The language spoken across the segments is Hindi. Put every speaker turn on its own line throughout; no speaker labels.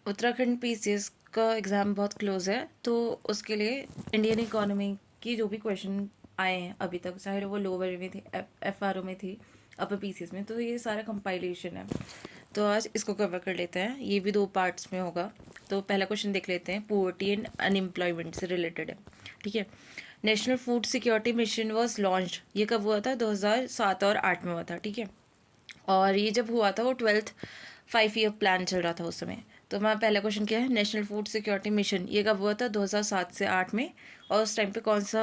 उत्तराखंड पीसीएस का एग्ज़ाम बहुत क्लोज है, तो उसके लिए इंडियन इकोनॉमी की जो भी क्वेश्चन आए हैं अभी तक, चाहे वो लोअर में थी, एफआरओ में थी, अपर पीसीएस में, तो ये सारा कंपाइलेशन है। तो आज इसको कवर कर लेते हैं। ये भी 2 पार्ट्स में होगा। तो पहला क्वेश्चन देख लेते हैं, पुअर्टी एंड अनएम्प्लॉयमेंट से रिलेटेड है। ठीक है। National food security mission was launch, ये कब हुआ था? 2007 और 8 में हुआ था। ठीक है। और ये जब हुआ था वो 12th 5 ईयर प्लान चल रहा था उस समय। तो हमारा पहला क्वेश्चन क्या है? नेशनल फूड सिक्योरिटी मिशन ये कब हुआ था? 2007 से 8 में। और उस टाइम पे कौन सा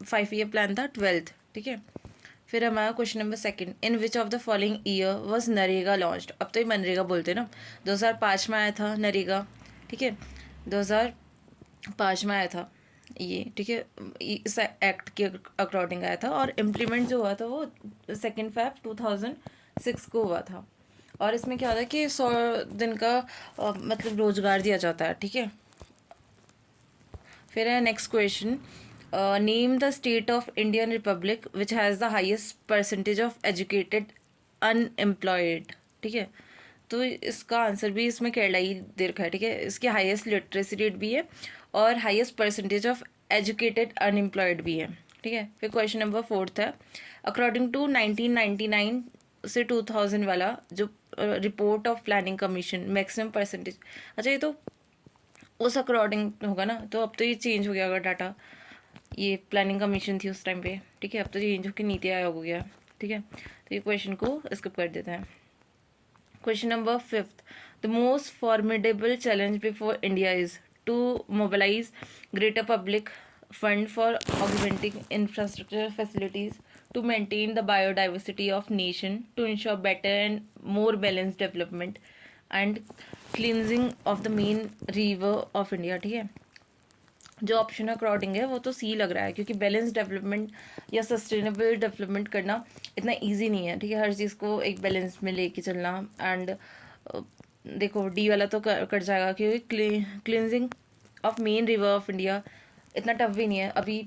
5 ईयर प्लान था? 12th। ठीक है। फिर हमारा question number second, in which of the following year was NREGA launched? अब तो ये मनरेगा बोलते हैं ना। 2005 में आया था नरेगा। ठीक है। 2005 में आया था ये। ठीक है। इस एक्ट के अकॉर्डिंग आया था, और इम्प्लीमेंट जो हुआ था वो 2 Feb 2006 को हुआ था। और इसमें क्या होता है कि 100 दिन का मतलब रोजगार दिया जाता है। ठीक है। फिर है next question, name the state of Indian Republic which has the highest percentage of educated unemployed. ठीक है। तो इसका आंसर भी इसमें केरला ही दे रखा है। ठीक है। इसकी हाईएस्ट लिटरेसी रेट भी है और highest percentage of educated unemployed भी है। ठीक है। फिर क्वेश्चन नंबर 4 है, अकॉर्डिंग टू 1999 से 2000 वाला जो report of planning commission maximum percentage, अच्छा ये तो उस अकॉर्डिंग होगा ना, तो अब तो ये चेंज हो गया होगा डाटा। ये प्लानिंग कमीशन थी उस टाइम पे। ठीक है। अब तो चेंज होकर नीति आयोग हो गया। ठीक है। तो ये क्वेश्चन को स्किप कर देते हैं। Question number 5, the most formidable challenge before India is to mobilize greater public fund for augmenting infrastructure facilities to maintain the biodiversity of nation, to ensure better and more balanced development and cleansing of the main river of India. ठीक है। जो ऑप्शन अकॉर्डिंग है वो तो सी लग रहा है, क्योंकि बैलेंस डेवलपमेंट या सस्टेनेबल डेवलपमेंट करना इतना इजी नहीं है। ठीक है। हर चीज़ को एक बैलेंस में लेके चलना। एंड देखो डी वाला तो कट जाएगा, क्योंकि cleansing of main river of India इतना टफ भी नहीं है अभी।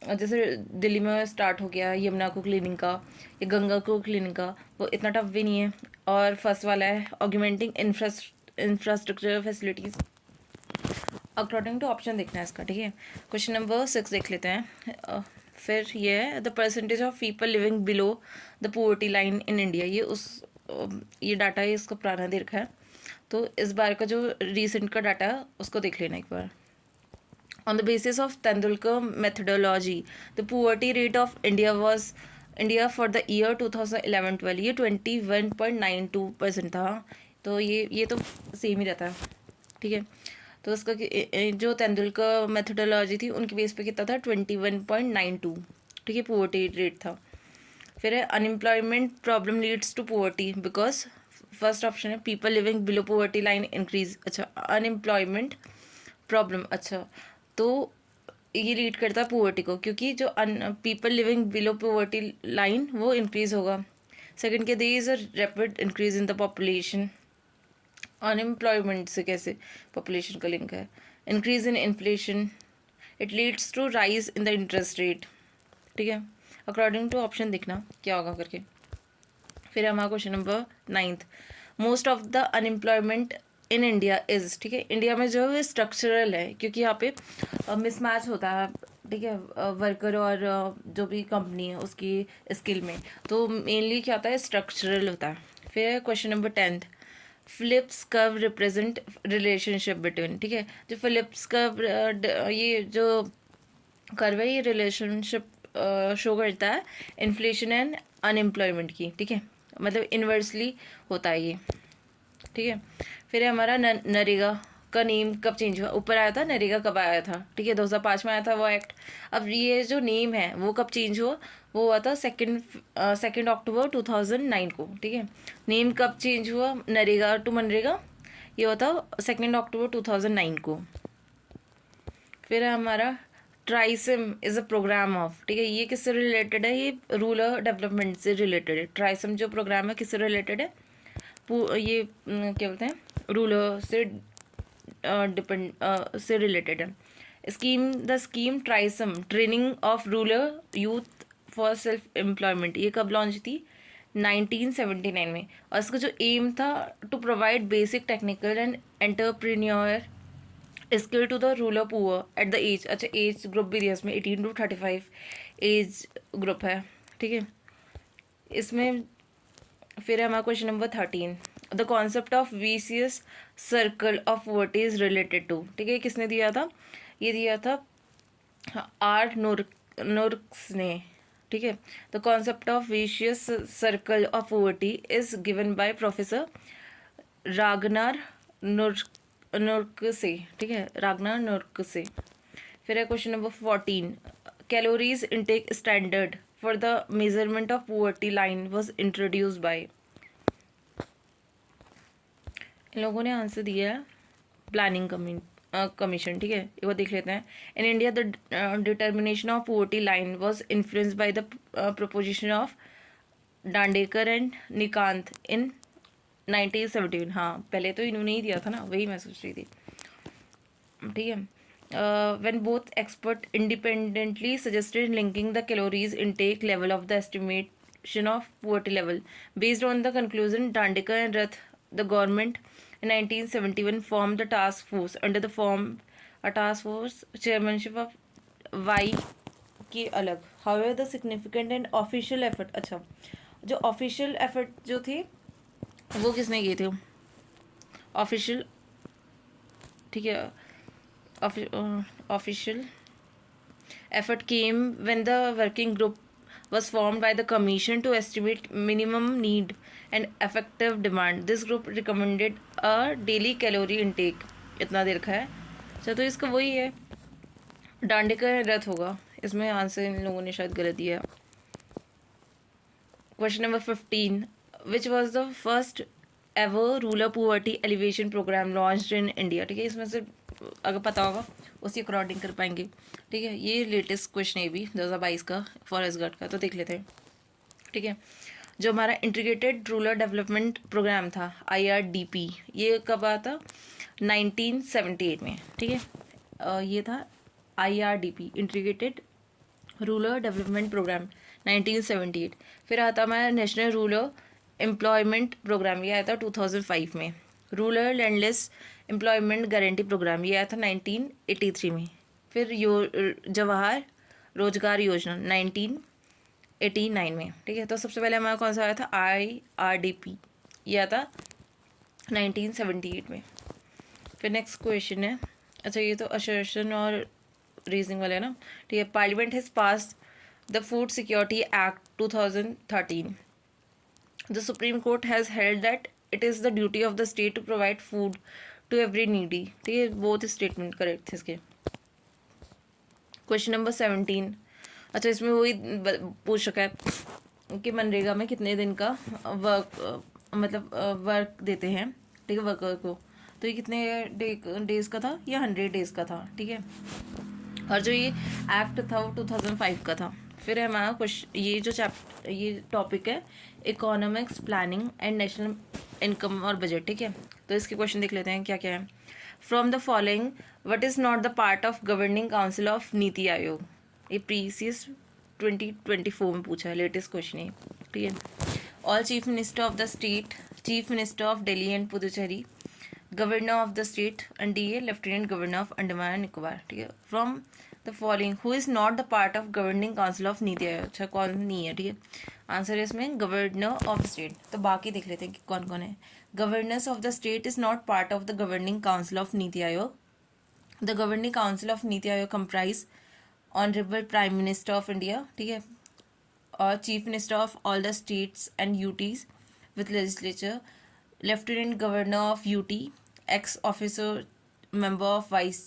जैसे दिल्ली में स्टार्ट हो गया यमुना को क्लीनिंग का या गंगा को क्लीनिंग का, वो इतना टफ भी नहीं है। और फर्स्ट वाला है augmenting infrastructure facilities, according to option देखना है इसका। ठीक है। क्वेश्चन नंबर 6 देख लेते हैं। फिर ये है, the percentage of people living below the poverty line in India, ये डाटा है, इसका पुराना दे रखा है। तो इस बार का जो रिसेंट का डाटा है उसको देख लेना एक बार। On the basis of Tendulkar methodology the poverty rate of India for the year 2011-12 ये 21.92% था। तो ये तो सेम ही रहता है। ठीक है। तो उसका जो तेंदुलकर मेथडोलॉजी थी उनके बेस पे कितना था? 21.92। ठीक है। पोवर्टी रेट था। फिर है unemployment problem leads to poverty because, first option है people living below poverty line increase. अच्छा, अनएम्प्लॉयमेंट प्रॉब्लम, अच्छा तो ये लीड करता है पोवर्टी को, क्योंकि जो people living below poverty line वो इंक्रीज होगा। सेकेंड के there is a rapid increase in the population. Unemployment से कैसे पॉपुलेशन का लिंक है? Increase in inflation, it leads to rise in the interest rate. ठीक है। अकॉर्डिंग टू ऑप्शन देखना क्या होगा करके। फिर हमारा question number 9, most of the unemployment in India is. ठीक है। इंडिया में जो है स्ट्रक्चरल है, क्योंकि यहाँ पे मिसमैच होता है। ठीक है। वर्कर और जो भी कंपनी है उसकी स्किल में, तो मेनली क्या होता है? स्ट्रक्चरल होता है। फिर question number 10, Phillips curve represent relationship between. ठीक है। जो फिलिप्स कर्व ये जो कर्व है ये रिलेशनशिप शो करता है इन्फ्लेशन एंड अनएम्प्लॉयमेंट की। ठीक है। मतलब इन्वर्सली होता है ये। ठीक है। फिर है हमारा नरेगा का नेम कब चेंज हुआ? ऊपर आया था नरेगा कब आया था? ठीक है। 2005 में आया था वो एक्ट। अब ये जो नेम है वो कब चेंज हुआ? वो हुआ था 2 अक्टूबर 2009 को। ठीक है। नेम कब चेंज हुआ नरेगा टू मनरेगा? ये हुआ था 2 अक्टूबर 2009 को। फिर है हमारा TRYSEM is a programme of. ठीक है। ये किससे रिलेटेड है? ये रूरल डेवलपमेंट से रिलेटेड है। ट्राइसम जो प्रोग्राम है किससे रिलेटेड है? ये क्या बोलते हैं, रूरल से से रिलेटेड है। The scheme TRYSEM training of rural youth for self employment, ये कब लॉन्च थी? 1979 में, और इसका जो एम था to provide basic technical and entrepreneur skill to the rural poor at the age, अच्छा एज ग्रुप भी दिया इसमें 18 to 35 एज ग्रुप है, ठीक है। इसमें फिर है हमारा question number 13, the concept of vicious circle of poverty is related to, ठीक है, किसने दिया था, ये दिया था आर नोर्क्स ने, ठीक है। The concept of vicious circle of poverty is given by professor Ragnar Nurkse, ठीक है, रागनार नोर्कसे। फिर है question number 14, calories intake standard for the measurement of poverty line was introduced by, इन लोगों ने आंसर दिया है प्लानिंग कमीशन, ठीक है, एक बार देख लेते हैं। In India the determination of poverty line was influenced by the proposition of Dandekar and Nikanth in 1917, हाँ पहले तो इन्होंने ही दिया था ना, वही मैं सोच रही थी, ठीक है। When both expert independently suggested linking the calories intake level of the estimation of poverty level. Based on the conclusion, Dandekar and Rath, the government in 1971 formed the task force under the task force chairmanship of Y के अलग. However, the significant and official effort, अच्छा जो official effort जो थे वो किसने किए थे, ऑफिशियल, ठीक है, official effort came when the working group was formed by the commission to estimate minimum need and effective demand. This group recommended a daily calorie intake, इतना दे रखा है, अच्छा तो इसका वही है डांडेकर रथ होगा, इसमें आंसर इन लोगों ने शायद गलत दिया। Question number 15, which was the first ever rural poverty alleviation programme launched in India, ठीक है, इसमें से अगर पता होगा उसी अकॉर्डिंग कर पाएंगे, ठीक है। ये लेटेस्ट क्वेश्चन है भी 2022 का फॉरेस्ट गार्ड का, तो देख लेते हैं, ठीक है। जो हमारा इंटीग्रेटेड रूरल डेवलपमेंट प्रोग्राम था IRDP, ये कब आया था 1978 में, ठीक है, ये था IRDP integrated rural development programme 1978। फिर आता हमारा नेशनल रूरल एम्प्लॉयमेंट प्रोग्राम, ये आया था 2005 में। Rural landless employment guarantee programme, ये आया था 1983 में। फिर जवाहर रोजगार योजना 1989 में, ठीक है। तो सबसे पहले हमारा कौन सा आया था, IRDP, ये आया था 1978 में। फिर नेक्स्ट क्वेश्चन है, अच्छा ये तो असर्शन और रीजनिंग वाले है ना, ठीक है। Parliament has passed the food security act 2013। The supreme court has held that it is the duty of the state to provide food to every needy, ठीक है, बोथ स्टेटमेंट करेक्ट थे इसके। क्वेश्चन नंबर 17, अच्छा इसमें वही पूछ रखा है कि मनरेगा में कितने दिन का वर्क मतलब वर्क देते हैं, ठीक है, वर्कर को, तो ये कितने डेज का था, या 100 डेज का था, ठीक है। और जो ये एक्ट था वो 2005 का था। फिर है हमारा क्वेश्चन, ये टॉपिक है economics planning and national income और बजट, ठीक है। तो इसके क्वेश्चन देख लेते हैं क्या क्या है। From the following what is not the part of governing council of NITI Aayog, ये प्रीसीएस 2024 में पूछा है, लेटेस्ट क्वेश्चन है, ठीक है। All chief minister of the state, chief minister of Delhi and Puducherry, governor of the state and DA lieutenant governor of Andaman and Nicobar, ठीक है। From the following who is not the part of governing council of NITI Aayog, अच्छा कौन नहीं है, ठीक है। आंसर है इसमें गवर्नर ऑफ स्टेट। तो बाकी देख लेते हैं कि कौन कौन है। Governors of the state is not part of the governing council of NITI Aayog. The governing council of NITI Aayog comprise honourable prime minister of India, ठीक है, और chief minister of all the states and UTs with legislature, lieutenant governor of UT, x officer member of vice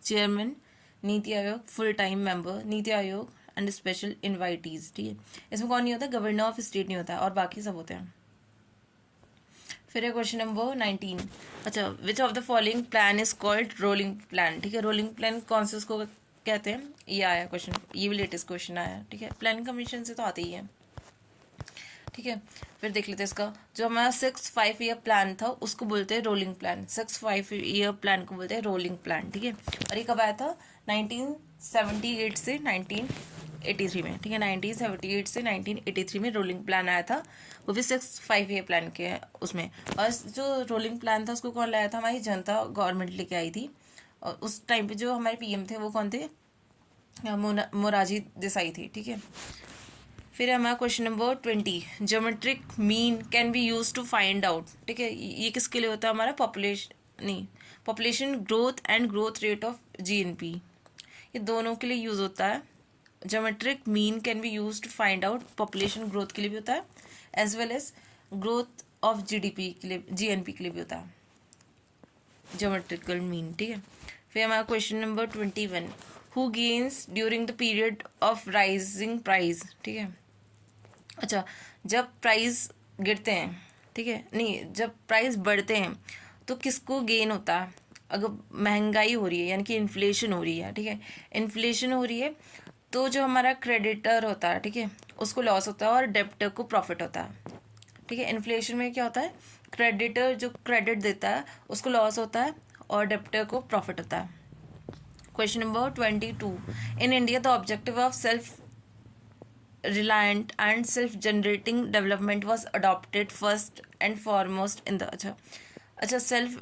chairman NITI Aayog, full time member NITI Aayog and special invitees, ठीक है। इसमें कौन नहीं होता, गवर्नर ऑफ स्टेट नहीं होता, और बाकी सब होते हैं। फिर है क्वेश्चन नंबर 19, अच्छा विच of the following plan is called rolling plan, ठीक है। रोलिंग प्लान कौन से उसको कहते हैं, ये आया क्वेश्चन, ये भी लेटेस्ट क्वेश्चन आया, ठीक है। प्लानिंग कमीशन से तो आते ही है, ठीक है। फिर देख लेते हैं इसका, जो हमारा 6-5 ईयर प्लान था उसको बोलते हैं रोलिंग प्लान, 6-5 ईयर प्लान को बोलते हैं रोलिंग प्लान, ठीक है। और ये कब आया था, 1978 से 19 1983 में, ठीक है। 1978 से 1983 में रोलिंग प्लान आया था, वो भी 5 ईयर प्लान के उसमें। और जो रोलिंग प्लान था उसको कौन लाया था? हमारी जनता गवर्नमेंट लेके आई थी। और उस टाइम पे जो हमारे पीएम थे वो कौन थे? मोरारजी देसाई थे, ठीक है। फिर हमारा question number 20, geometric mean can be use to find out, ठीक है। ये किसके लिए होता है? हमारा population growth and growth rate of GNP, ये दोनों के लिए यूज होता है। Geometric mean can be use to find out, population growth के लिए भी होता है, as well as growth of GDP के लिए, जीएनपी के लिए भी होता है ज्योमेट्रिकल मीन, ठीक है। फिर हमारा question number 21, who gains during the period of rising price, ठीक है। अच्छा, जब प्राइस गिरते हैं, ठीक है, नहीं, जब प्राइस बढ़ते हैं तो किसको गेन होता है? अगर महंगाई हो रही है यानी कि इन्फ्लेशन हो रही है, ठीक है, इन्फ्लेशन हो रही है तो जो हमारा क्रेडिटर होता है, ठीक है, उसको लॉस होता है और डेब्टर को प्रॉफिट होता है, ठीक है। इन्फ्लेशन में क्या होता है? क्रेडिटर जो क्रेडिट देता है उसको लॉस होता है और डेब्टर को प्रॉफिट होता है। Question number 22, in India the objective of self reliant and self-generating development was adopted first and foremost in the अच्छा सेल्फ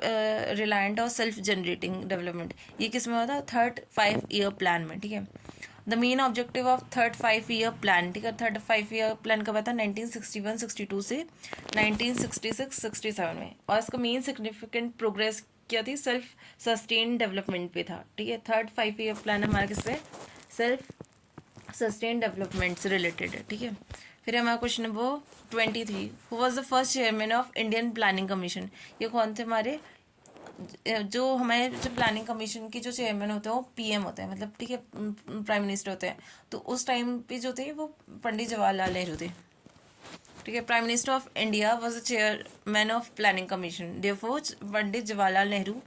रिलायंट और सेल्फ जनरेटिंग डेवलपमेंट ये किस में होता है? 3rd 5 ईयर प्लान में, ठीक है। The main objective of 3rd 5 year plan, ठीक है, 3rd 5 ईयर प्लान कब आता है? 1961-62 से 1966-67 में। और इसका मेन सिग्निफिकेंट प्रोग्रेस क्या थी? सेल्फ सस्टेन डेवलपमेंट पे था, ठीक है। 3rd 5 ईयर प्लान हमारा किससे? सेल्फ सस्टेन डेवलपमेंट से रिलेटेड है, ठीक है। फिर हमारा question number 23, who was the first chairman of Indian planning commission, ये कौन थे? हमारे जो प्लानिंग कमीशन के जो चेयरमैन होते हैं वो पीएम होते हैं, मतलब, ठीक है, प्राइम मिनिस्टर होते हैं। तो उस टाइम पे जो थे वो पंडित जवाहरलाल नेहरू थे, ठीक है। Prime minister of India was the chairman of planning commission, therefore Pandit Jawaharlal Nehru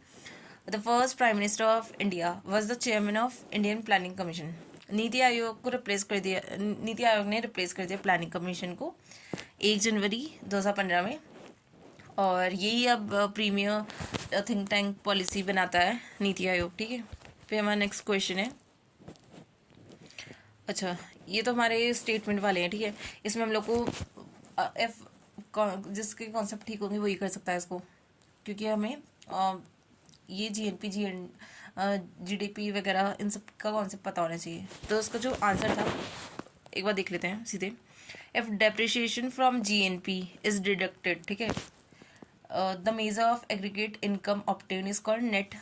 the first prime minister of India was the chairman of Indian planning commission. NITI Aayog को रिप्लेस कर दिया, नीति आयोग ने रिप्लेस कर दिया प्लानिंग कमीशन को 1 जनवरी 2015 में। और यही अब प्रीमियर थिंक टैंक पॉलिसी बनाता है नीति आयोग, ठीक है। फिर हमारा नेक्स्ट क्वेश्चन है, अच्छा, ये तो हमारे स्टेटमेंट वाले हैं, ठीक है। इसमें हम लोग को जिसके कॉन्सेप्ट ठीक होंगे वही कर सकता है इसको, क्योंकि हमें ये जीएनपी जीडीपी वगैरह इन सब का कॉन्सेप्ट पता होना चाहिए। तो उसका जो आंसर था एक बार देख लेते हैं सीधे। If depreciation from GNP is deducted, ठीक है, the measure of aggregate income obtain is called net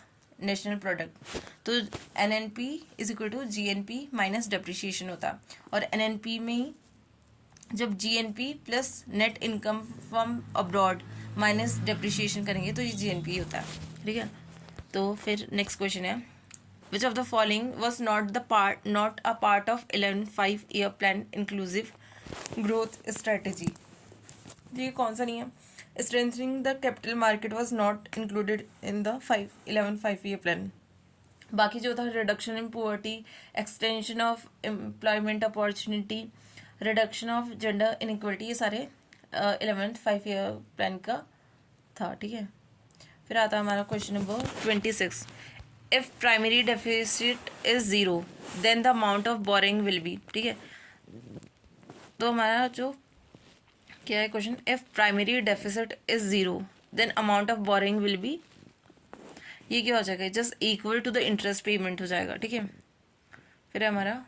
national product. तो NNP is equal to GNP minus depreciation होता है। और एनएनपी में ही जब GNP plus net income from abroad minus depreciation करेंगे तो ये जीएनपी होता है, ठीक है। तो फिर नेक्स्ट क्वेश्चन है, विच of the following was not a part of 11 5 year plan inclusive growth strategy. ये कौन सा नहीं है? Strengthening the capital market was not included in the 11 5 year plan. बाकी जो था reduction in poverty, extension of employment opportunity, reduction of gender inequality, ये सारे 11th 5 ईयर प्लान का था, ठीक है। फिर आता है हमारा question number 26, if primary deficit is 0 then the amount of borrowing will be, ठीक है। तो हमारा जो क्या है question, if primary deficit is 0 then amount of borrowing will be, ये क्या हो जाएगा? Just equal to the interest payment हो जाएगा, ठीक है। फिर हमारा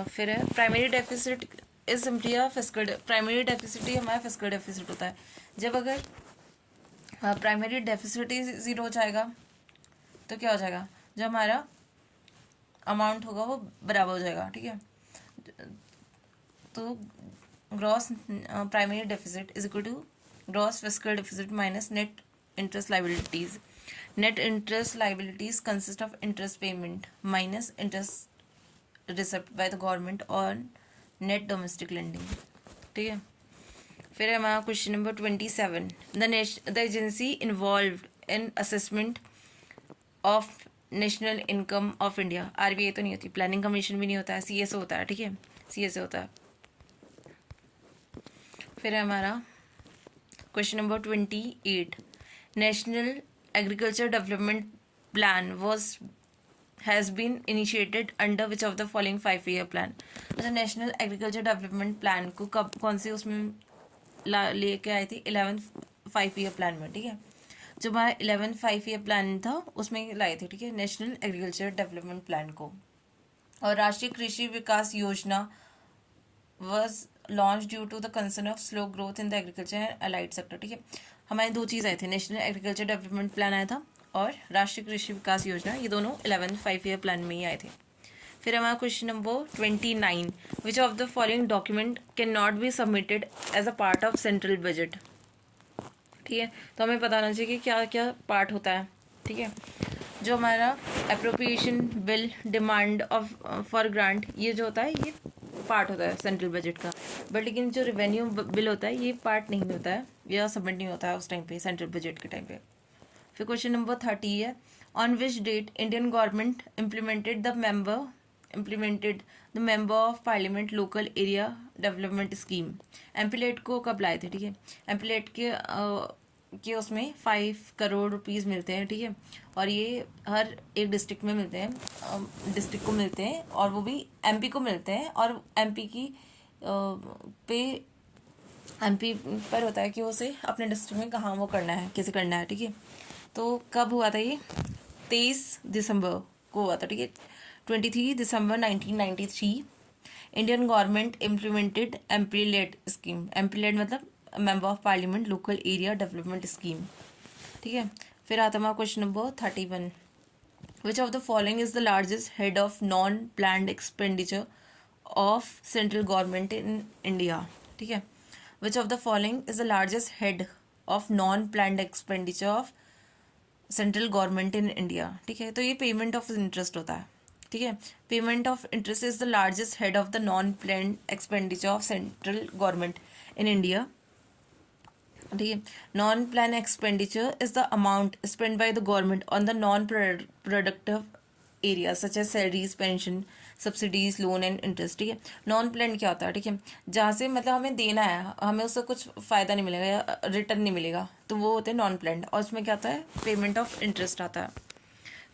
फिर है primary deficit is simply a fiscal, primary deficit ही हमारा फिस्कल डेफिसिट होता है। जब अगर प्राइमरी डेफिसिट ही 0 हो जाएगा तो क्या हो जाएगा? जो हमारा अमाउंट होगा वो बराबर हो जाएगा, ठीक है। तो gross primary deficit is equal to gross fiscal deficit minus net interest liabilities. Net interest liabilities consist of interest payment minus interest received by the government on net domestic lending, ठीक है। फिर हमारा question number 27, the agency involved in assessment of national income of India. RBI तो नहीं होती, प्लानिंग कमीशन भी नहीं होता है, सीएसओ होता है, ठीक है, सीएसओ होता है। फिर हमारा question number 28, national agriculture development plan was has been initiated under which of the following 5 year plan. अच्छा, नेशनल एग्रीकल्चर डेवलपमेंट प्लान को कब कौन से उसमें लेके आई थी? 11 5 ईयर प्लान में, ठीक है। जो हमारा 11 5 ईयर प्लान था उसमें लाए थे, ठीक है, नेशनल एग्रीकल्चर डेवलपमेंट प्लान को। और राष्ट्रीय कृषि विकास योजना was launched due to the concern of slow growth in the agriculture and allied sector, ठीक है। हमारे दो चीज़ आए थे, नेशनल एग्रीकल्चर डेवलपमेंट प्लान आया था और राष्ट्रीय कृषि विकास योजना, ये दोनों 11 5 ईयर प्लान में ही आए थे। फिर हमारा question number 29, which of the following document can not be submitted as a part of central budget, ठीक है। तो हमें पता होना चाहिए कि क्या क्या पार्ट होता है, ठीक है। जो हमारा appropriation bill, demand of for grant, ये जो होता है ये पार्ट होता है सेंट्रल बजट का, बट लेकिन जो रेवेन्यू बिल होता है ये पार्ट नहीं होता है या सबमिट नहीं होता है उस टाइम पे, सेंट्रल बजट के टाइम पे। फिर क्वेश्चन नंबर 30 है, on which date Indian government implemented the member of parliament local area development scheme. MPLADS को कब लाए थे, ठीक है। एमपीलेट के उसमें 5 करोड़ रुपीज़ मिलते हैं, ठीक है। और ये हर एक डिस्ट्रिक्ट में मिलते हैं, डिस्ट्रिक्ट को मिलते हैं, और वो भी एमपी को मिलते हैं। और एमपी की पे एमपी पर होता है कि उसे अपने डिस्ट्रिक्ट में कहाँ वो करना है, कैसे करना है, ठीक है। तो कब हुआ था ये? 23 दिसंबर को हुआ था, ठीक है। 23 दिसंबर 1993 इंडियन गवर्नमेंट इम्प्लीमेंटेड एमपीलेट स्कीम। एमपीलेट मतलब member of parliament local area development scheme, ठीक है। फिर आता हमारा question number 31, which of the following is the largest head of non planned expenditure of central government in India, ठीक है। विच of the following is the largest head of non planned expenditure of central government in India, ठीक है। तो ये पेमेंट ऑफ इंटरेस्ट होता है, ठीक है। Payment of interest is the largest head of the non planned expenditure of central government in India, ठीक है। Non plan expenditure is the amount spend by the government on the non productive area such as salaries, pension, subsidies, loan and interest, ठीक है। नॉन प्लान क्या होता है, ठीक है, जहाँ से मतलब हमें देना है, हमें उससे कुछ फ़ायदा नहीं मिलेगा या रिटर्न नहीं मिलेगा, तो वो होते हैं नॉन प्लान। और उसमें क्या होता है? पेमेंट ऑफ इंटरेस्ट आता है।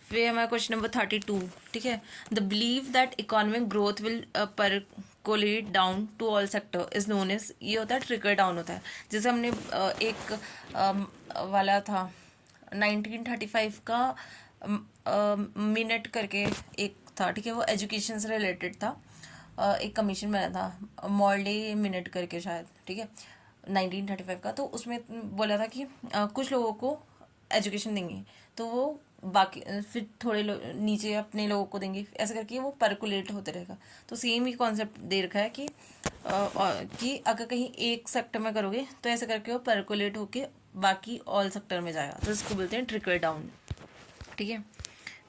फिर हमारा क्वेश्चन नंबर 32, ठीक है। The believe that economic growth will percolate down to all sector is known as, ये होता है ट्रिकल डाउन होता है। जैसे हमने एक वाला था 1935 का मिनट करके एक था, ठीक है, वो एजुकेशन से रिलेटेड था। एक कमीशन बना था मॉर्ले मिनट करके शायद, ठीक है, 1935 का। तो उसमें बोला था कि कुछ लोगों को एजुकेशन देंगे तो वो बाकी फिर थोड़े नीचे अपने लोगों को देंगे, ऐसे करके वो परकुलेट होते रहेगा। तो सेम ही कॉन्सेप्ट दे रखा है कि अगर कहीं एक सेक्टर में करोगे तो ऐसे करके वो परकुलेट होके बाकी ऑल सेक्टर में जाएगा, तो इसको बोलते हैं ट्रिकल डाउन, ठीक है।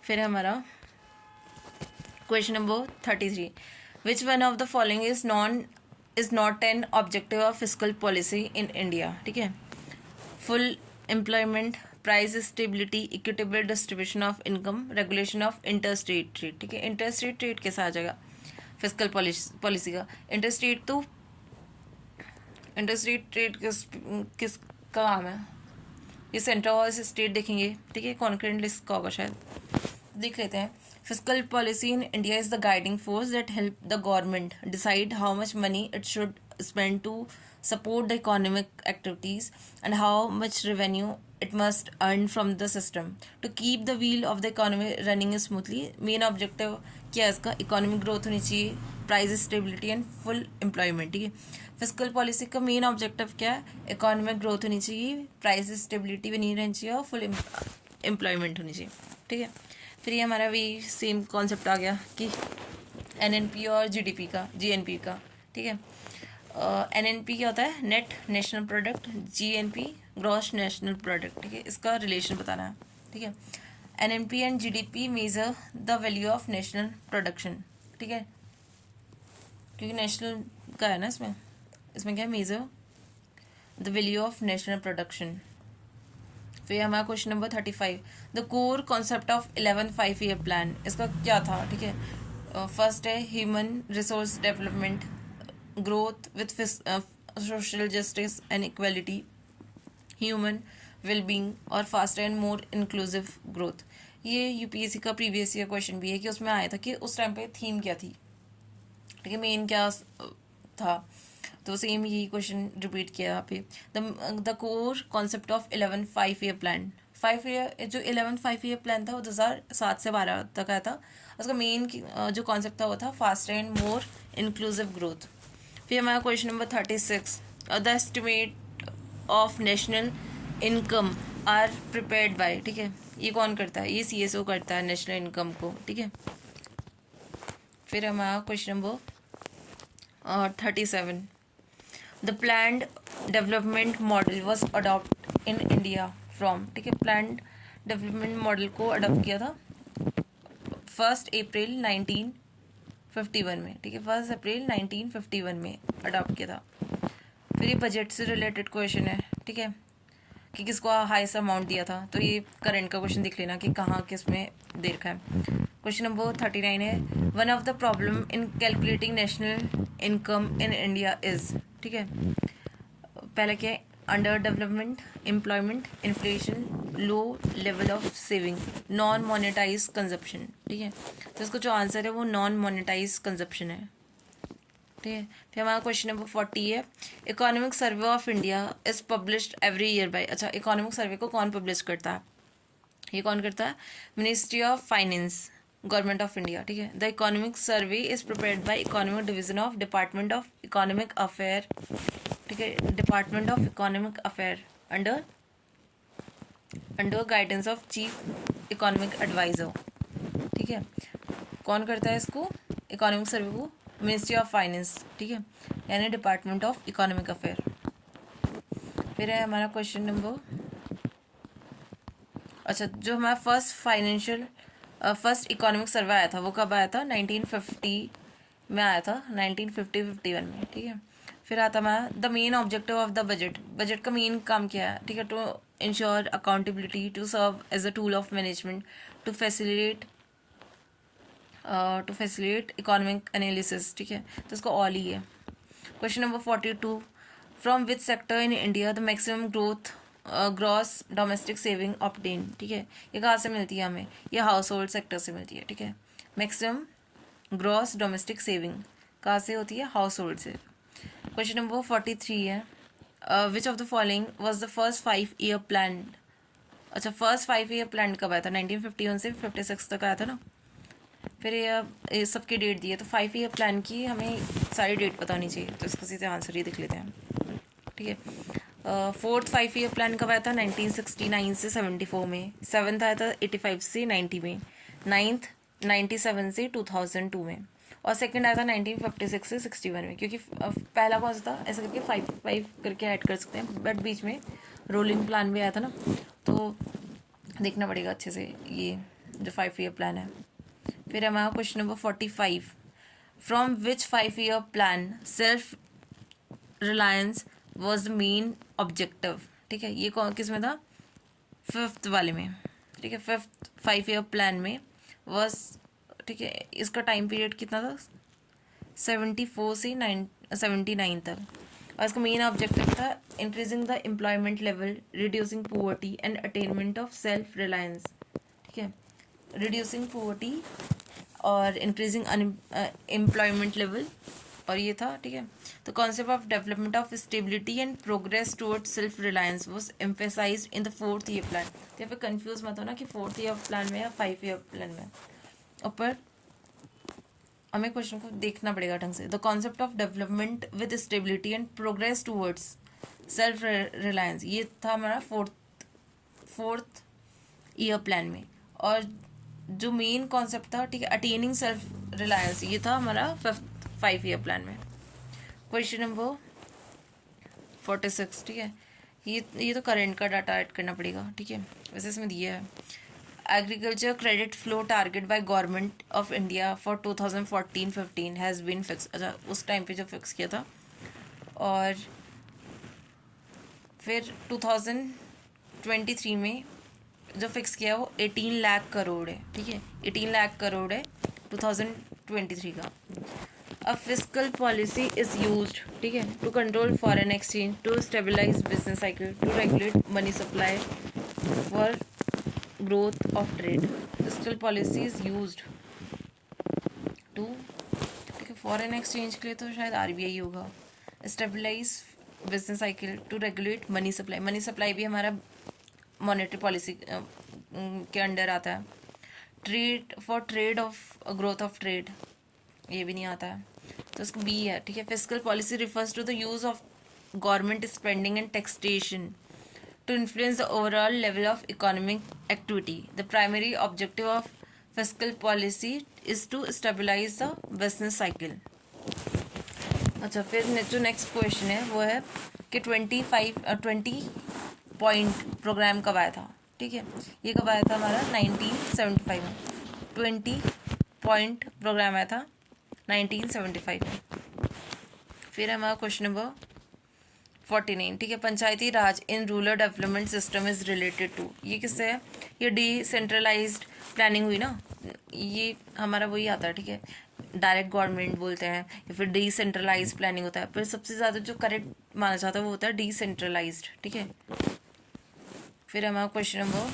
फिर हमारा question number 33, which one of the following is not an objective of fiscal policy in India, ठीक है। Full employment, price stability, equitable distribution of income, regulation of interstate trade, ठीक है। इंटरस्टेट ट्रेड कैसा आ जाएगा फिस्कल पॉलिसी का? इंटरस्टेट ट्रेड किसका काम है? ये सेंटर और स्टेट देखेंगे, ठीक है, कॉन्करेंट लिस्ट का होगा शायद, देख लेते हैं। Fiscal policy in India is the guiding force that help the government decide how much money it should spend to support the economic activities and how much revenue it must earn from the system to keep the wheel of the economy running smoothly. Main objective क्या है इसका? इकोनॉमिक ग्रोथ होनी चाहिए, price stability and full employment, ठीक है। फिस्कल पॉलिसी का मेन ऑब्जेक्टिव क्या है? इकोनॉमिक ग्रोथ होनी चाहिए, प्राइस स्टेबिलिटी भी नहीं रहनी चाहिए और फुल एम्प्लॉयमेंट होनी चाहिए, ठीक है। फिर ये हमारा भी सेम कॉन्सेप्ट आ गया कि एनएनपी और जीडीपी का, जीएनपी का, ठीक है। एनएनपी क्या होता है? Net national product, GNP gross national product, ठीक है, इसका रिलेशन बताना है, ठीक है। NNP and GDP measure the value of national production, ठीक है, क्योंकि नेशनल का है ना इसमें क्या है? Measure the value of national production. फिर हमारा question number 35, the core concept of 11 5 year plan, इसका क्या था, ठीक है। फर्स्ट है human resource development, growth with social justice and equality, human well-being और faster and more inclusive growth। ये यूपीएससी का प्रीवियस ईयर क्वेश्चन भी है कि उसमें आया था कि उस टाइम पे थीम क्या थी, ठीक है, मेन क्या था। तो सेम यही क्वेश्चन रिपीट किया यहाँ पे। The core concept of 11 5 year plan, 5 year जो 11 5 ईयर प्लान था वो 2007 से 12 तक आया था। उसका मेन जो कॉन्सेप्ट था वो था faster and more inclusive growth. फिर हमारा question number 36, the estimate of national income are prepared by, ठीक है, ये कौन करता है, ये सीएसओ करता है नेशनल इनकम को, ठीक है। फिर हमारा question number 37, the planned development model was adopt in India from, ठीक है, प्लान्ड डेवलपमेंट मॉडल को अडॉप्ट किया था 1 अप्रैल 1951 में, ठीक है, 1 अप्रैल 1951 में अडॉप्ट किया था। फिर ये बजट से रिलेटेड क्वेश्चन है, ठीक है, कि किसको हाईएस्ट अमाउंट दिया था, तो ये करंट का क्वेश्चन देख लेना कि कहाँ किस में दे रखा है। क्वेश्चन नंबर 39 है, one of the problem in calculating national income in India is, ठीक है, पहला क्या है, under development, employment, inflation, low level of saving, non monetise consumption, ठीक है। तो इसका जो आंसर है वो नॉन मोनेटाइज कंजप्शन है, ठीक है। फिर हमारा क्वेश्चन नंबर 40 है, economic survey of India is published every year by, अच्छा, इकोनॉमिक सर्वे को कौन पब्लिश करता है, ये कौन करता है, ministry of finance, government of India, ठीक है। The economic survey is prepared by economic division of department of economic affair, ठीक है, department of economic affair under guidance of chief economic adviser, ठीक है। कौन करता है इसको, इकोनॉमिक सर्वे को, मिनिस्ट्री ऑफ फाइनेंस, ठीक है, यानी डिपार्टमेंट ऑफ इकोनॉमिक अफेयर। फिर है हमारा क्वेश्चन नंबर, अच्छा, जो हमारा फर्स्ट इकोनॉमिक सर्वे आया था वो कब आया था, 1950 में आया था, 1951 में, ठीक है। फिर आता हमारा the main objective of the budget, budget का मेन काम क्या है, ठीक है, to ensure accountability, to serve as a tool of management, to facilitate economic analysis, ठीक है, तो इसको ऑल ही है। Question number 42, from which sector in India the maximum gross domestic saving obtain, ठीक है, ये कहाँ से मिलती है हमें, ये हाउस होल्ड सेक्टर से मिलती है, ठीक है। मैक्सिमम ग्रॉस डोमेस्टिक सेविंग कहाँ से होती है, हाउस होल्ड से। क्वेश्चन नंबर 43 है, विच of the following was the first 5 year plan, अच्छा, फर्स्ट 5 ईयर प्लान कब आया था, 1951 से 56 तक आया था ना। फिर ये सबकी डेट दी है, तो 5 ईयर प्लान की हमें सारी डेट पता होनी चाहिए, तो इसको सीधे आंसर ही देख लेते हैं, ठीक है। फोर्थ 5 ईयर प्लान कब आया था, 1969 से 74 में, सेवन्थ आया था 85 से 90 में, नाइन्थ 97 से 2002 में, और सेकंड आया था 1956 से 61 में, क्योंकि पहला कौन सा था, ऐसे करके 5 करके ऐड कर सकते हैं, बट बीच में रोलिंग प्लान भी आया था ना, तो देखना पड़ेगा अच्छे से ये जो 5 ईयर प्लान है। फिर हमारा question number 45, from which 5 year plan self reliance was the main objective, ठीक है, ये कौन किस में था, 5th वाले में, ठीक है, 5th 5 ईयर प्लान में वॉज, ठीक है, इसका टाइम पीरियड कितना था, 74 से 79 तक, और इसका मेन ऑब्जेक्टिव था increasing the employment level, reducing poverty and attainment of self reliance, ठीक है, रिड्यूसिंग पॉवर्टी और इंक्रीजिंग एम्प्लॉयमेंट लेवल, और ये था, ठीक है। तो concept of development of stability and progress towards self reliance was emphasised in the 4th year plan, तो यहाँ पे कंफ्यूज मत हो ना कि 4th ईयर प्लान में या 5 ईयर प्लान में, ऊपर हमें क्वेश्चन को देखना पड़ेगा ढंग से। The concept of development with stability and progress towards self reliance, ये था हमारा फोर्थ ईयर प्लान में, और जो मेन कॉन्सेप्ट था, ठीक है, अटेनिंग सेल्फ रिलायंस, ये था हमारा 5 ईयर प्लान में। क्वेश्चन नंबर 46, ठीक है, ये तो करंट का डाटा ऐड करना पड़ेगा, ठीक है, वैसे इसमें दिया है agriculture credit flow target by government of India for 2014-15 has been fix, अच्छा, उस टाइम पे जो फिक्स किया था, और फिर 2023 में जो फिक्स किया वो 18 लाख करोड़ है, ठीक है, 18 लाख करोड़ है 2023 का। A fiscal policy is used, ठीक है, to control foreign exchange, to stabilise business cycle, to regulate money supply for growth of trade. Fiscal policy is used to, ठीक है, फॉरेन एक्सचेंज के लिए तो शायद आरबीआई होगा. Stabilise business cycle to regulate money supply. Money supply भी हमारा मॉनेटरी पॉलिसी के अंडर आता है. Trade for trade of growth of trade, ये भी नहीं आता है, तो इसका बी है. ठीक है. Fiscal policy refers to the use of government spending and taxation to influence the overall level of economic activity. The primary objective of fiscal policy is to stabilize the business cycle. अच्छा, फिर जो नेक्स्ट क्वेश्चन है वो है कि 20 पॉइंट प्रोग्राम कब आया था. ठीक है, ये कब आया था हमारा 1975 में. 20 पॉइंट प्रोग्राम आया था 1975 में. फिर हमारा क्वेश्चन नंबर 49. ठीक है, Panchayati Raj in rural development system is related to. ये किससे है? ये डिसेंट्रलाइज्ड प्लानिंग हुई ना, ये हमारा वही आता है. ठीक है, डायरेक्ट गवर्नमेंट बोलते हैं या फिर डिसेंट्रलाइज्ड प्लानिंग होता है, पर सबसे ज़्यादा जो करेक्ट माना जाता है वो होता है डिसेंट्रलाइज्ड. ठीक है. फिर हमारा question number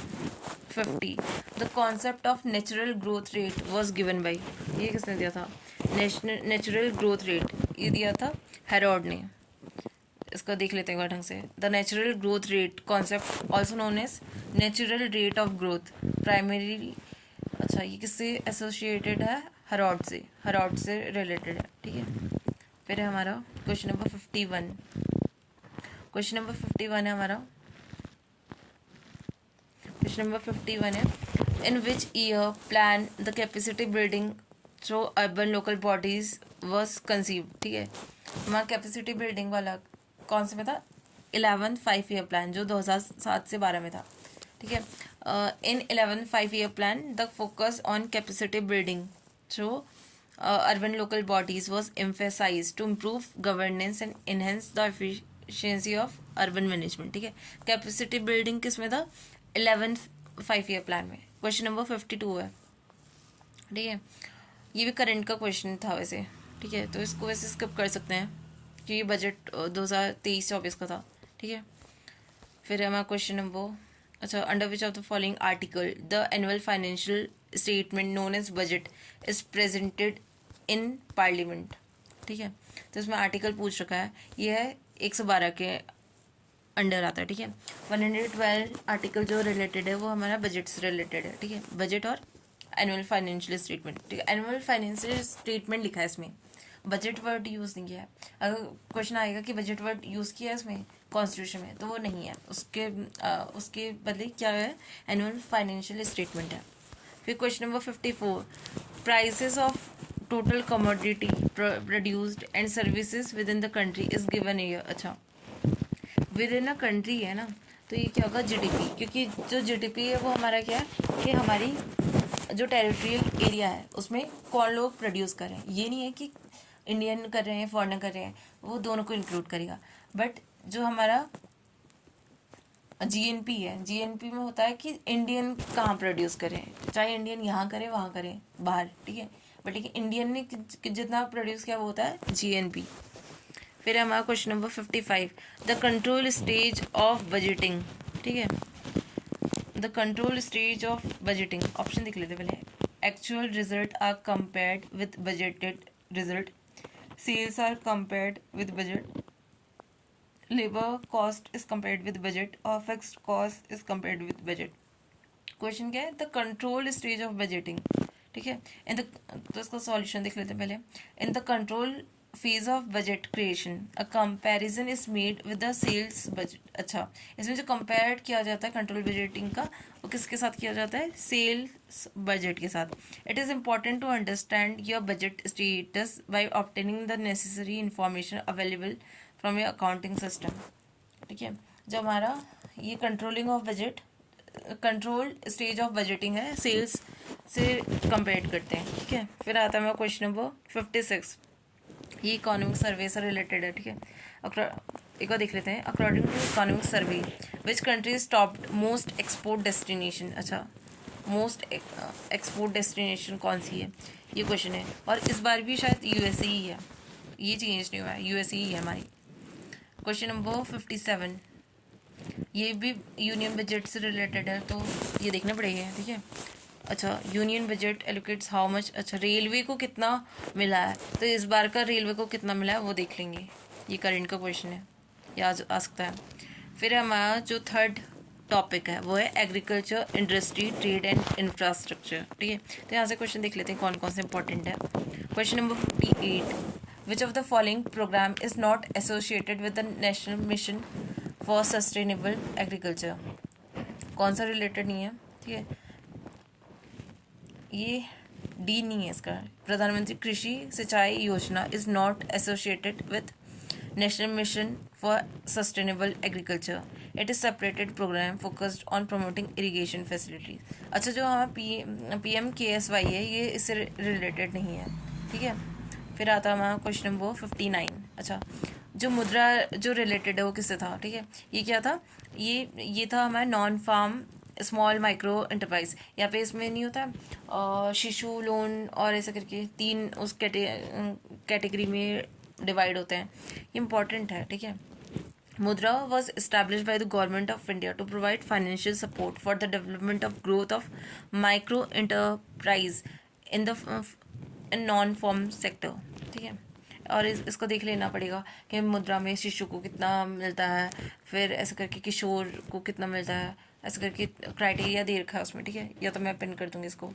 50. The concept of natural growth rate was given by. ये किसने दिया था? नेचुरल ग्रोथ रेट ये दिया था हेरोड ने. इसका देख लेते हैं एक बार ढंग से. The natural growth rate concept also known as natural rate of growth primary. अच्छा, ये किससे एसोसिएटेड है? हेरोड से रिलेटेड है. ठीक है. फिर है हमारा क्वेश्चन नंबर 51. क्वेश्चन नंबर 51 है हमारा. क्वेश्चन नंबर 51 है in which year plan the capacity building through urban local bodies was conceive. ठीक है, हमारा कैपेसिटी बिल्डिंग वाला कौन से में था? 11 5 ईयर प्लान जो 2007 से 12 में था. ठीक है. In 11 5 year plan the focus on capacity building through urban local bodies was emphasise to improve governance and enhance the efficiency of urban management. ठीक है, कैपेसिटी बिल्डिंग किस में था? 11 5 ईयर प्लान में. क्वेश्चन नंबर 52 है. ठीक है, ये भी करंट का क्वेश्चन था वैसे. ठीक है, तो इसको वैसे स्किप कर सकते हैं कि ये बजट 2023-24 का था. ठीक है. फिर हमारा क्वेश्चन नंबर, अच्छा, under which of the following article the annual financial statement known as budget is presented in parliament. ठीक है, तो इसमें आर्टिकल पूछ रखा है, ये है 112 के अंडर आता है. ठीक है, 112 आर्टिकल जो रिलेटेड है वो हमारा बजट से रिलेटेड है. ठीक है, बजट और एनुअल फाइनेंशियल स्टेटमेंट. ठीक है, एनुअल फाइनेंशियल स्टेटमेंट लिखा है इसमें, बजट वर्ड यूज़ नहीं किया है. अगर क्वेश्चन आएगा कि बजट वर्ड यूज़ किया है इसमें कॉन्स्टिट्यूशन में, तो वो नहीं है. उसके बदले क्या है? एनुअल फाइनेंशियल स्टेटमेंट है. फिर question number 54. Prices of total commodity produced and services with in the country is given year. अच्छा, विद इन अ कंट्री है ना, तो ये क्या होगा? जीडीपी. क्योंकि जो जीडीपी है वो हमारा क्या है कि हमारी जो टेरिटोरियल एरिया है उसमें कौन लोग प्रोड्यूस कर रहे हैं. ये नहीं है कि इंडियन कर रहे हैं फॉरेनर कर रहे हैं, वो दोनों को इंक्लूड करेगा. बट जो हमारा जीएनपी है, जीएनपी में होता है कि इंडियन कहाँ प्रोड्यूस करें, चाहे इंडियन यहाँ करें वहाँ करें बाहर. ठीक है, बट ठीक है, इंडियन ने जितना प्रोड्यूस किया वो होता है जीएनपी. फिर हमारा question number 55. The control stage of budgeting. ठीक है, the control stage of budgeting. Option देख लेते पहले. Actual result are compared with budgeted result. Sales are compared with budget. Labor cost is compared with budget or fixed cost is compared with budget. Question क्या है? The control stage of budgeting. ठीक है, इन द, तो इसका सॉल्यूशन देख लेते हैं पहले. In the control phase of budget creation a comparison is made with the sales budget. अच्छा, इसमें जो कंपेयर किया जाता है कंट्रोल बजटिंग का, वो किसके साथ किया जाता है? सेल्स बजट के साथ. It is important to understand your budget status by obtaining the necessary information available from your accounting system. ठीक है, जो हमारा ये controlling of budget, control stage of budgeting है, सेल्स से कंपेयर करते हैं. ठीक है. फिर आता है मेरा क्वेश्चन नंबर 56. ये इकोनॉमिक सर्वे से रिलेटेड है. ठीक है, एक और देख लेते हैं. According to economic survey which countries topped most export destination. अच्छा, मोस्ट एक्सपोर्ट डेस्टिनेशन कौन सी है, ये क्वेश्चन है. और इस बार भी शायद यूएसए ही है, ये चेंज नहीं हुआ है, यूएसए ही है हमारी. Question number 57. ये भी यूनियन बजट से रिलेटेड है, तो ये देखना पड़ेगा, ठीक है। अच्छा, union budget allocates how much, अच्छा रेलवे को कितना मिला है, तो इस बार का रेलवे को कितना मिला है वो देख लेंगे, ये करंट का क्वेश्चन है, याद आ सकता है। फिर हमारा जो थर्ड टॉपिक है वो है agriculture, industry, trade and infrastructure, ठीक है। तो यहाँ से क्वेश्चन देख लेते हैं कौन कौन से इंपॉर्टेंट है। Question number 58, which of the following programme is not associated with the national mission for sustainable agriculture, कौन सा रिलेटेड नहीं है, ठीक है। ये डी नहीं है इसका, प्रधानमंत्री Krishi Sinchai Yojana is not associated with national mission for sustainable agriculture, it is separated programme focused on promoting irrigation facilities. अच्छा, जो हमारा PMKSY है ये इससे रिलेटेड नहीं है, ठीक है। फिर आता है हमारा क्वेश्चन नंबर 59। अच्छा, जो मुद्रा जो रिलेटेड है वो किससे था, ठीक है। ये क्या था, ये था हमारा non farm small micro enterprise. यहाँ पे इसमें नहीं होता शिशु लोन और ऐसा करके तीन उस कैटेगरी में डिवाइड होते हैं, ये इंपॉर्टेंट है, ठीक है। मुद्रा was established by the government of India to provide financial support for the development of growth of micro enterprise in the non-farm sector, ठीक है। और इसको देख लेना पड़ेगा कि मुद्रा में शिशु को कितना मिलता है, फिर ऐसे करके किशोर को कितना मिलता है, ऐसे करके क्राइटेरिया दे रखा है उसमें, ठीक है। या तो मैं पिन कर दूंगी इसको।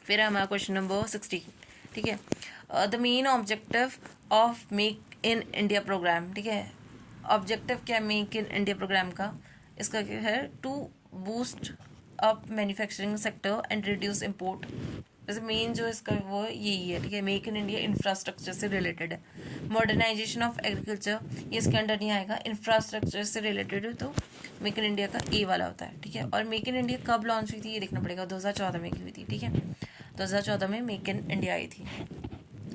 फिर है हमारा क्वेश्चन नंबर 60, ठीक है। The main objective of make in India programme, ठीक है। ऑब्जेक्टिव क्या है मेक इन इंडिया प्रोग्राम का, इसका क्या है, to boost up manufacturing sector and reduce import. वैसे मेन जो इसका वो यही है, ठीक है। मेक इन इंडिया इंफ्रास्ट्रक्चर से रिलेटेड है। मॉडर्नाइजेशन ऑफ एग्रीकल्चर ये इसके अंडर नहीं आएगा, इंफ्रास्ट्रक्चर से रिलेटेड है, तो मेक इन इंडिया का ए वाला होता है, ठीक है। और मेक इन इंडिया कब लॉन्च हुई थी ये देखना पड़ेगा, 2014 में की हुई थी, ठीक है। 2014 में मेक इन इंडिया आई थी।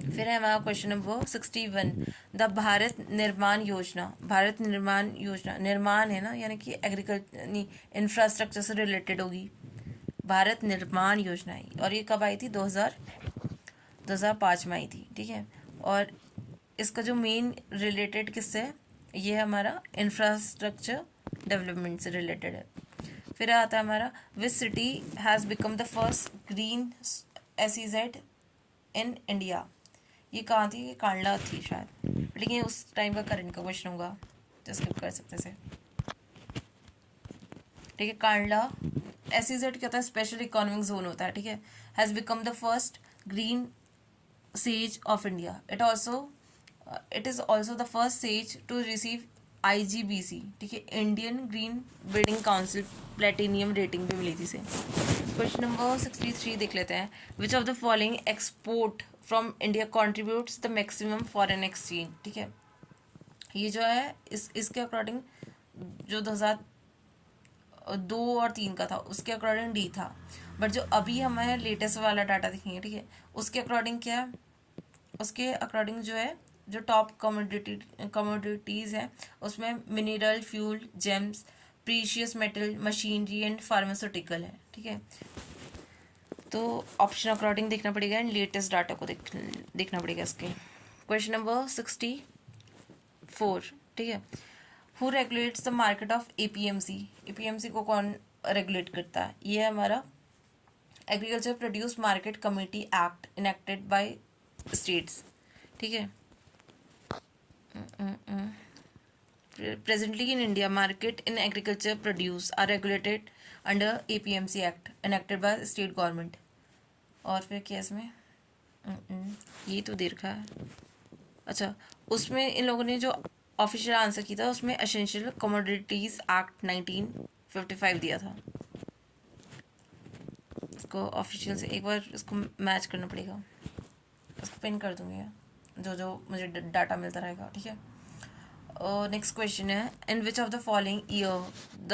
फिर है हमारा क्वेश्चन नंबर 61, द भारत निर्माण योजना। भारत निर्माण योजना, निर्माण है ना, यानी कि एग्रीकल्चर नहीं, इंफ्रास्ट्रक्चर से रिलेटेड होगी। भारत निर्माण योजना आई और ये कब आई थी, 2005 में आई थी, ठीक है। और इसका जो मेन रिलेटेड किससे है, ये हमारा इंफ्रास्ट्रक्चर डेवलपमेंट से रिलेटेड है। फिर आता है हमारा which city has become the first green SEZ in India, ये कहाँ थी, ये कांडला थी शायद, लेकिन उस टाइम का करंट का क्वेश्चन होगा तो स्किप कर सकते थे, ठीक है। कांडला SEZ क्या होता है, स्पेशल इकोनॉमिक जोन होता है, ठीक है। Has become the first green SEZ of India, it is also the first SEZ to receive IGBC, ठीक है, Indian green building council platinum rating भी मिली थी इसे। क्वेश्चन नंबर 63 देख लेते हैं, विच of the following export from India contributes the maximum foreign exchange, ठीक है। ये जो है इसके अकॉर्डिंग जो 2002 और 3 का था उसके अकॉर्डिंग डी था, बट जो अभी हमारे लेटेस्ट वाला डाटा देखेंगे, ठीक है, उसके अकॉर्डिंग क्या है, उसके अकॉर्डिंग जो है जो टॉप कमोडिटीज़ हैं उसमें mineral, fuel, James, precious metal, machinery and pharmaceutical है, ठीक है। तो ऑप्शन अकॉर्डिंग देखना पड़ेगा एंड लेटेस्ट डाटा को देखना पड़ेगा इसके। क्वेश्चन नंबर 64, ठीक है। Who regulates the market of APMC को कौन रेगुलेट करता है, ये है हमारा agriculture produce market committee act enacted bye states, ठीक है। Presently in India, market in agriculture produce are regulated under APMC Act enacted by state government। और फिर क्या इसमें ये तो दे रखा है। अच्छा, उसमें इन लोगों ने जो ऑफिशियल आंसर किया था उसमें एसेंशियल कमोडिटीज एक्ट 1955 दिया था। इसको ऑफिशियल से एक बार इसको मैच करना पड़ेगा, इसको पिन कर दूंगी जो मुझे डाटा मिलता रहेगा, ठीक है। नेक्स्ट क्वेश्चन है, in which of the following year the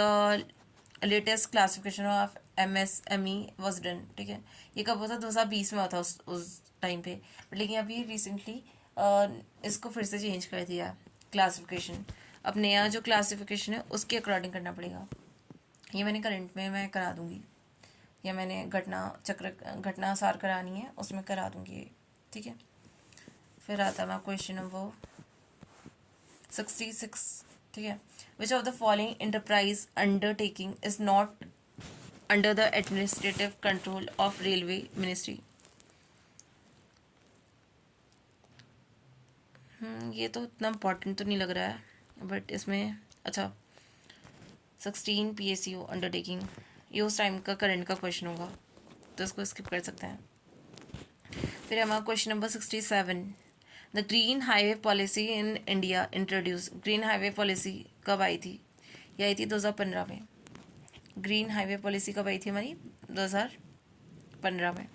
latest classification of MSME was done, ठीक है। ये कब होता, 2020 में होता उस टाइम पे, लेकिन अभी रिसेंटली इसको फिर से चेंज कर दिया क्लासिफिकेशन। अब नया जो क्लासिफिकेशन है उसके अकॉर्डिंग करना पड़ेगा, ये मैंने करंट में मैं करा दूंगी, या मैंने घटना सार करानी है उसमें करा दूंगी, ठीक है। फिर आता है क्वेश्चन नंबर 66, ठीक है। विच of the following enterprise undertaking is not under the administrative control of railway ministry. ये तो इतना इम्पॉर्टेंट तो नहीं लग रहा है, बट इसमें अच्छा 16 PSU अंडरटेकिंग, ये उस टाइम का करंट का क्वेश्चन होगा, तो इसको स्किप कर सकते हैं। फिर हमारा question number 67, the green highway policy in India introduce. Green highway policy कब आई थी? ये आई थी 2015 में। ग्रीन हाईवे पॉलिसी कब आई थी हमारी? 2015 में।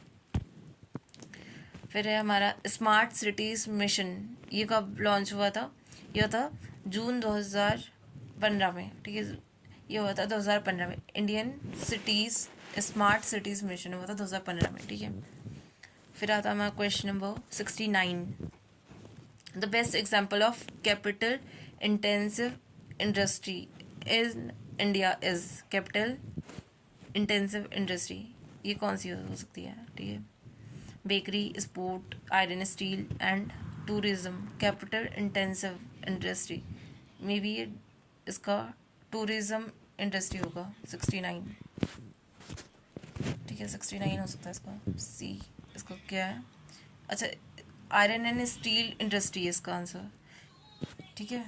फिर है हमारा स्मार्ट सिटीज़ मिशन, ये कब लॉन्च हुआ था? यह था जून 2015 में, ठीक है। ये हुआ था 2015 में। Indian cities smart cities mission हुआ था 2015 में, ठीक है। फिर आता है हमारा question number 69, the best example of capital intensive industry in India is. Capital intensive industry ये कौन सी हो सकती है? ठीक है, bakery, sport, iron steel and tourism. Capital intensive industry, may be इसका टूरिज्म इंडस्ट्री होगा। 69, ठीक है, 69 हो सकता है इसका। सी इसका क्या है? अच्छा, आयरन एंड स्टील इंडस्ट्री है इसका आंसर, ठीक है।